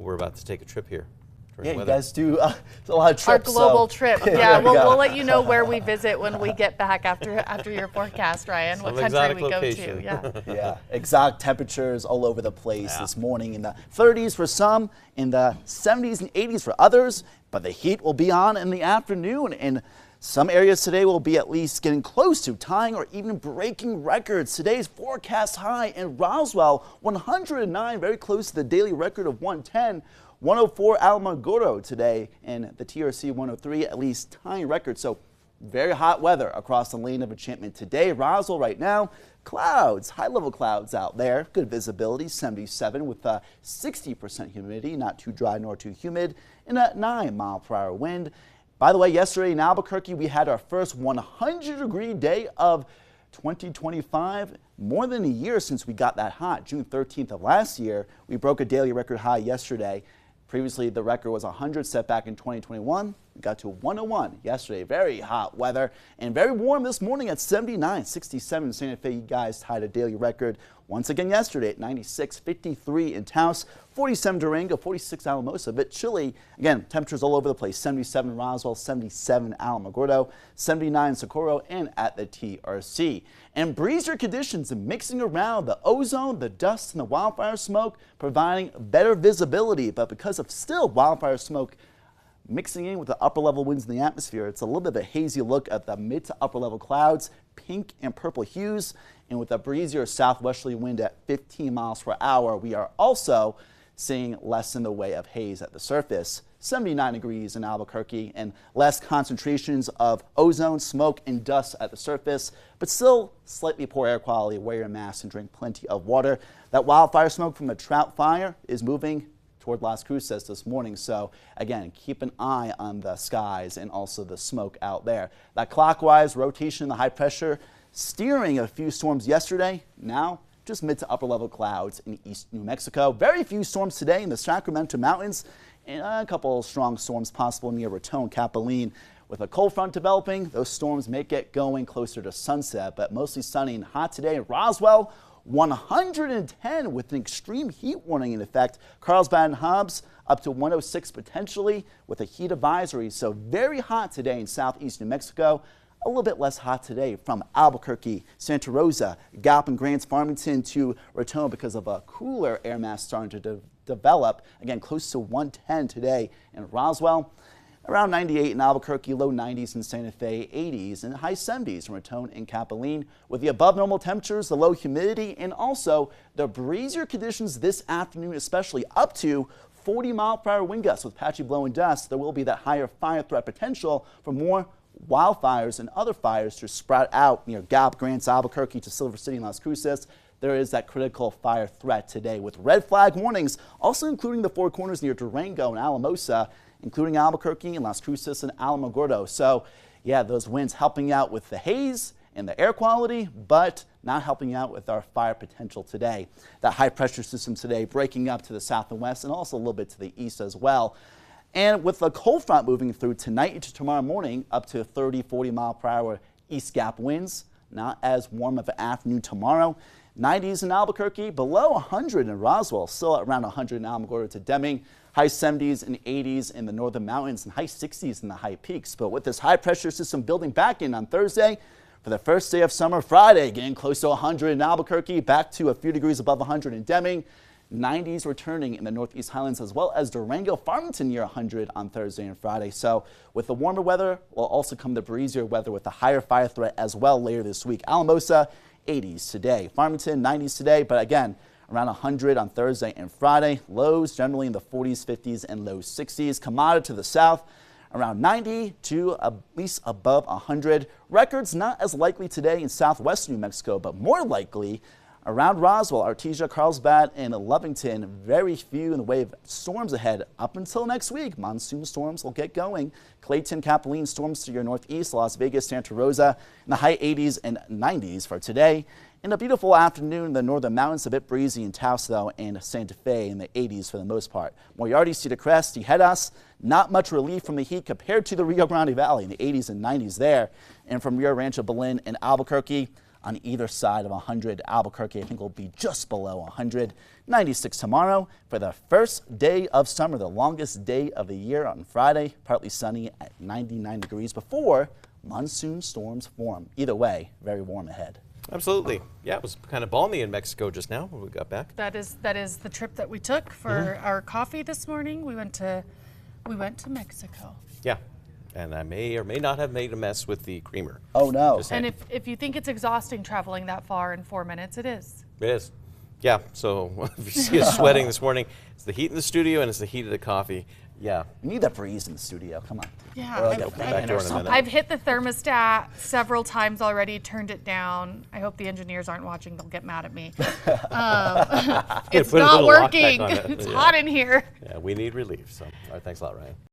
we're about to take a trip here. Yeah, you guys do a lot of trips. Our global trip. Yeah, we'll let you know where we visit when we get back after your forecast, Ryan. What country we go to. Yeah. Yeah, exotic temperatures all over the place this morning, in the 30s for some, in the 70s and 80s for others. But the heat will be on in the afternoon, and some areas today will be at least getting close to tying or even breaking records. Today's forecast high in Roswell, 109, very close to the daily record of 110. 104 Alamogordo today, and the TRC 103 at least tying record. So very hot weather across the lane of enchantment today. Roswell right now, clouds, high-level clouds out there. Good visibility, 77 with 60% humidity, not too dry nor too humid, and a 9-mile-per-hour wind. By the way, yesterday in Albuquerque, we had our first 100-degree day of 2025, more than a year since we got that hot. June 13th of last year, we broke a daily record high yesterday. Previously, the record was 100 set back in 2021. We got to 101 yesterday. Very hot weather and very warm this morning at 79, 67 in Santa Fe. You guys tied a daily record once again yesterday at 96, 53 in Taos, 47 Durango, 46 Alamosa. A bit chilly. Again, temperatures all over the place. 77 Roswell, 77 Alamogordo, 79 Socorro, and at the TRC. And breezier conditions mixing around the ozone, the dust, and the wildfire smoke, providing better visibility. But because of still wildfire smoke mixing in with the upper level winds in the atmosphere, it's a little bit of a hazy look at the mid to upper level clouds, pink and purple hues. And with a breezier southwesterly wind at 15 miles per hour, we are also seeing less in the way of haze at the surface. 79 degrees in Albuquerque and less concentrations of ozone, smoke, and dust at the surface, but still slightly poor air quality. Wear your mask and drink plenty of water. That wildfire smoke from the Trout Fire is moving toward Las Cruces this morning. So again, keep an eye on the skies and also the smoke out there. That clockwise rotation in the high pressure steering a few storms yesterday. Now just mid to upper level clouds in east New Mexico. Very few storms today in the Sacramento Mountains, and a couple of strong storms possible near Raton, Capilene. With a cold front developing, those storms may get going closer to sunset, but mostly sunny and hot today in Roswell. 110 with an extreme heat warning in effect. Carlsbad and Hobbs up to 106 potentially with a heat advisory. So very hot today in southeast New Mexico. A little bit less hot today from Albuquerque, Santa Rosa, Gallup and Grants, Farmington to Raton because of a cooler air mass starting to develop. Again, close to 110 today in Roswell. Around 98 in Albuquerque, low 90s in Santa Fe, 80s and high 70s in Raton and Capilene. With the above normal temperatures, the low humidity, and also the breezier conditions this afternoon, especially up to 40-mile-per-hour wind gusts with patchy blowing dust, there will be that higher fire threat potential for more wildfires and other fires to sprout out near Gallup, Grants, Albuquerque to Silver City and Las Cruces. There is that critical fire threat today with red flag warnings, also including the Four Corners near Durango and Alamosa, including Albuquerque and Las Cruces and Alamogordo. So yeah, those winds helping out with the haze and the air quality, but not helping out with our fire potential today. That high pressure system today breaking up to the south and west and also a little bit to the east as well. And with the cold front moving through tonight into tomorrow morning, up to 30, 40 mile per hour east gap winds. Not as warm of an afternoon tomorrow. 90s in Albuquerque, below 100 in Roswell, still around 100 in Alamogordo to Deming. High 70s and 80s in the northern mountains and high 60s in the high peaks. But with this high pressure system building back in on Thursday, for the first day of summer, Friday, getting close to 100 in Albuquerque, back to a few degrees above 100 in Deming. 90s returning in the Northeast Highlands as well as Durango, Farmington near 100 on Thursday and Friday. So with the warmer weather will also come the breezier weather with the higher fire threat as well later this week. Alamosa, 80s today. Farmington, 90s today, but again, around 100 on Thursday and Friday. Lows generally in the 40s, 50s, and low 60s. Camada to the south, around 90 to at least above 100. Records not as likely today in southwestern New Mexico, but more likely around Roswell, Artesia, Carlsbad, and Lovington. Very few in the way of storms ahead up until next week. Monsoon storms will get going. Clayton, Capilene storms to your northeast, Las Vegas, Santa Rosa in the high 80s and 90s for today. And a beautiful afternoon in the northern mountains, a bit breezy in Taos though, and Santa Fe in the 80s for the most part. Moriarty, Cedar Crest, Tijeras, not much relief from the heat compared to the Rio Grande Valley in the 80s and 90s there. And from Rio Rancho, Belen, and Albuquerque, on either side of 100. Albuquerque, I think, will be just below 100. 96 tomorrow for the first day of summer, the longest day of the year on Friday. Partly sunny at 99 degrees before monsoon storms form. Either way, very warm ahead. Absolutely. Yeah, it was kind of balmy in Mexico just now when we got back. That is the trip that we took for our coffee this morning. We went to Mexico. Yeah. And I may or may not have made a mess with the creamer. Oh, no. And if you think it's exhausting traveling that far in 4 minutes, it is. It is. Yeah, so if you see us sweating this morning, it's the heat in the studio and it's the heat of the coffee. Yeah. You need that breeze in the studio. Come on. Yeah. I've hit the thermostat several times already, turned it down. I hope the engineers aren't watching. They'll get mad at me. It's not working. It's hot in here. Yeah, we need relief. So, all right, thanks a lot, Ryan.